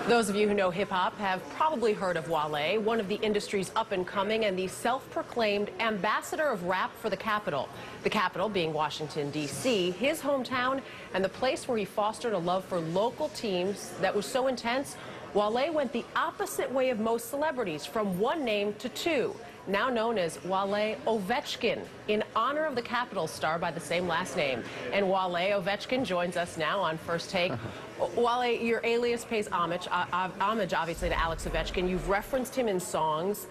Those of you who know hip-hop have probably heard of Wale, one of the industry's up-and-coming and the self-proclaimed ambassador of rap for the capital. The capital being Washington, D.C., his hometown, and the place where he fostered a love for local teams that was so intense, Wale went the opposite way of most celebrities, from one name to two, now known as Wale Ovechkin, in honor of the Capitals star by the same last name. And Wale Ovechkin joins us now on First Take. Wale, your alias pays homage, obviously, to Alex Ovechkin. You've referenced him in songs.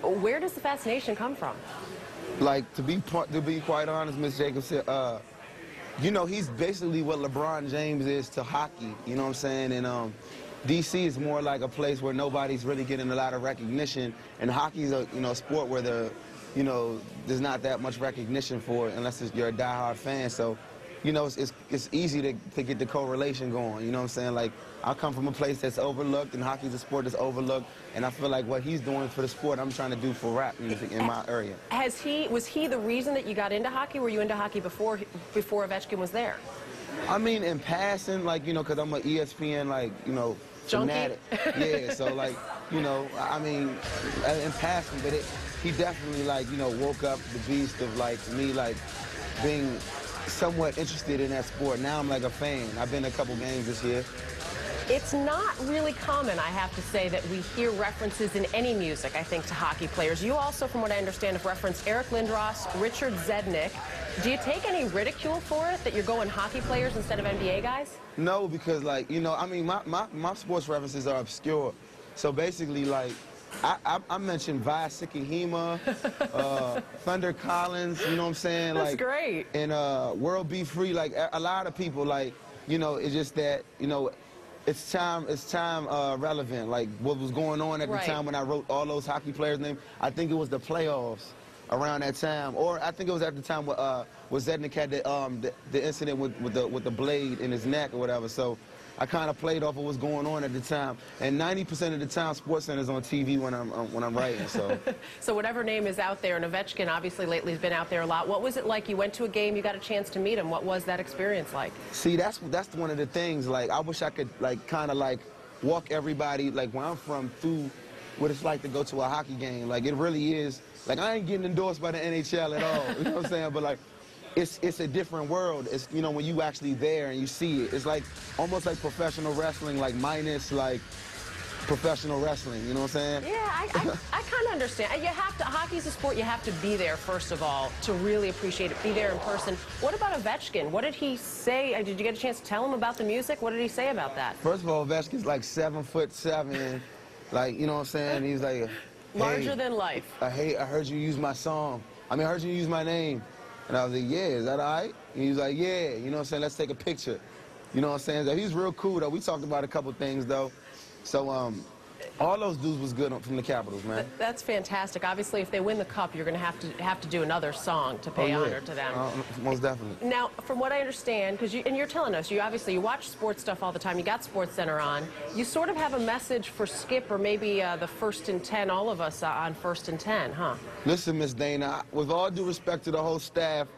Where does the fascination come from? Like, to be quite honest, Ms. Jacobs said, you know, he's basically what LeBron James is to hockey, you know what I'm saying? And D.C. is more like a place where nobody's really getting a lot of recognition, and hockey's a sport where there's not that much recognition for it unless you're a diehard fan. So, you know, it's easy to get the correlation going. You know what I'm saying? Like, I come from a place that's overlooked, and hockey's a sport that's overlooked, and I feel like what he's doing for the sport, I'm trying to do for rap music in my area. Was he the reason that you got into hockey? Were you into hockey before Ovechkin was there? I mean, in passing, like, you know, because I'm an ESPN, like, you know, fanatic. Yeah, so, like, you know, I mean, in passing, but he definitely, like, you know, woke up the beast of, like, me, like, being somewhat interested in that sport. Now I'm like a fan. I've been to a couple games this year. It's not really common, I have to say, that we hear references in any music, I think, to hockey players. You also, from what I understand, have referenced Eric Lindros, Richard Zednick. Do you take any ridicule for it, that you're going hockey players instead of NBA guys? No, because, like, you know, I mean, my sports references are obscure. So basically, like, I mentioned Vi Sikihima, Thunder Collins, you know what I'm saying? That's like, great. And World Be Free, like, a lot of people, like, you know, it's just that, you know, it's time relevant. Like, what was going on at the time when I wrote all those hockey players' names, I think it was the playoffs around that time, or I think it was at the time where Zednick had the incident with the blade in his neck or whatever. So I kind of played off of what's going on at the time. And 90% of the time, SportsCenter's on TV when I'm writing. So. So whatever name is out there, and Ovechkin obviously lately has been out there a lot. What was it like? You went to a game, you got a chance to meet him. What was that experience like? See, that's one of the things. Like, I wish I could, like, kind of like walk everybody, like, where I'm from, through what it's like to go to a hockey game. Like, it really is. Like, I ain't getting endorsed by the NHL at all. You know what I'm saying? But, like, it's a different world. It's, you know, when you actually there and you see it, it's like almost like professional wrestling, like minus like professional wrestling. You know what I'm saying? Yeah, I kind of understand. You have to. Hockey's a sport. You have to be there first of all to really appreciate it. Be there in person. What about Ovechkin? What did he say? Did you get a chance to tell him about the music? What did he say about that? First of all, Ovechkin's like 7'7", like, you know what I'm saying? He's like, hey, larger than life. I heard you use my song. I mean, I heard you use my name. And I was like, yeah, is that all right? And he was like, yeah, you know what I'm saying, let's take a picture. You know what I'm saying? So he's real cool, though. We talked about a couple things, though. So all those dudes was good from the Capitals, man. That's fantastic. Obviously, if they win the Cup, you're going to have to do another song to pay honor to them. Most definitely. Now, from what I understand, because you're telling us, you watch sports stuff all the time. You got SportsCenter on. You sort of have a message for Skip, or maybe the First and 10, all of us on First and 10, huh? Listen, Miss Dana, with all due respect to the whole staff,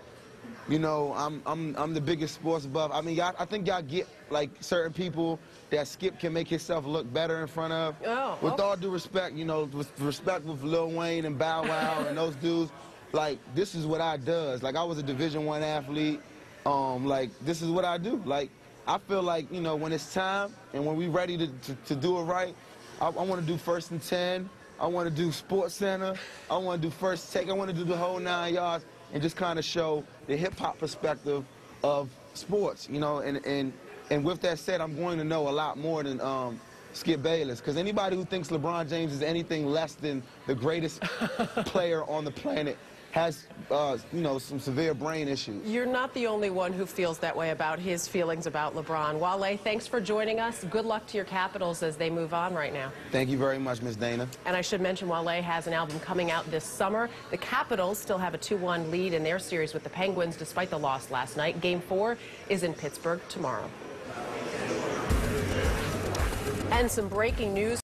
you know, I'm the biggest sports buff. I mean, I think y'all get, like, certain people that Skip can make himself look better in front of. Oh, with all due respect, you know, with respect with Lil Wayne and Bow Wow and those dudes, like, this is what I does. Like, I was a Division I athlete. Like, this is what I do. Like, I feel like, you know, when it's time and when we ready to do it right, I want to do First and 10. I want to do SportsCenter. I want to do First Take. I want to do the whole 9 yards and just kind of show the hip-hop perspective of sports, you know. And with that said, I'm going to know a lot more than Skip Bayless, because anybody who thinks LeBron James is anything less than the greatest player on the planet has, you know, some severe brain issues. You're not the only one who feels that way about his feelings about LeBron. Wale, thanks for joining us. Good luck to your Capitals as they move on right now. Thank you very much, Ms. Dana. And I should mention, Wale has an album coming out this summer. The Capitals still have a 2-1 lead in their series with the Penguins despite the loss last night. Game 4 is in Pittsburgh tomorrow. And some breaking news.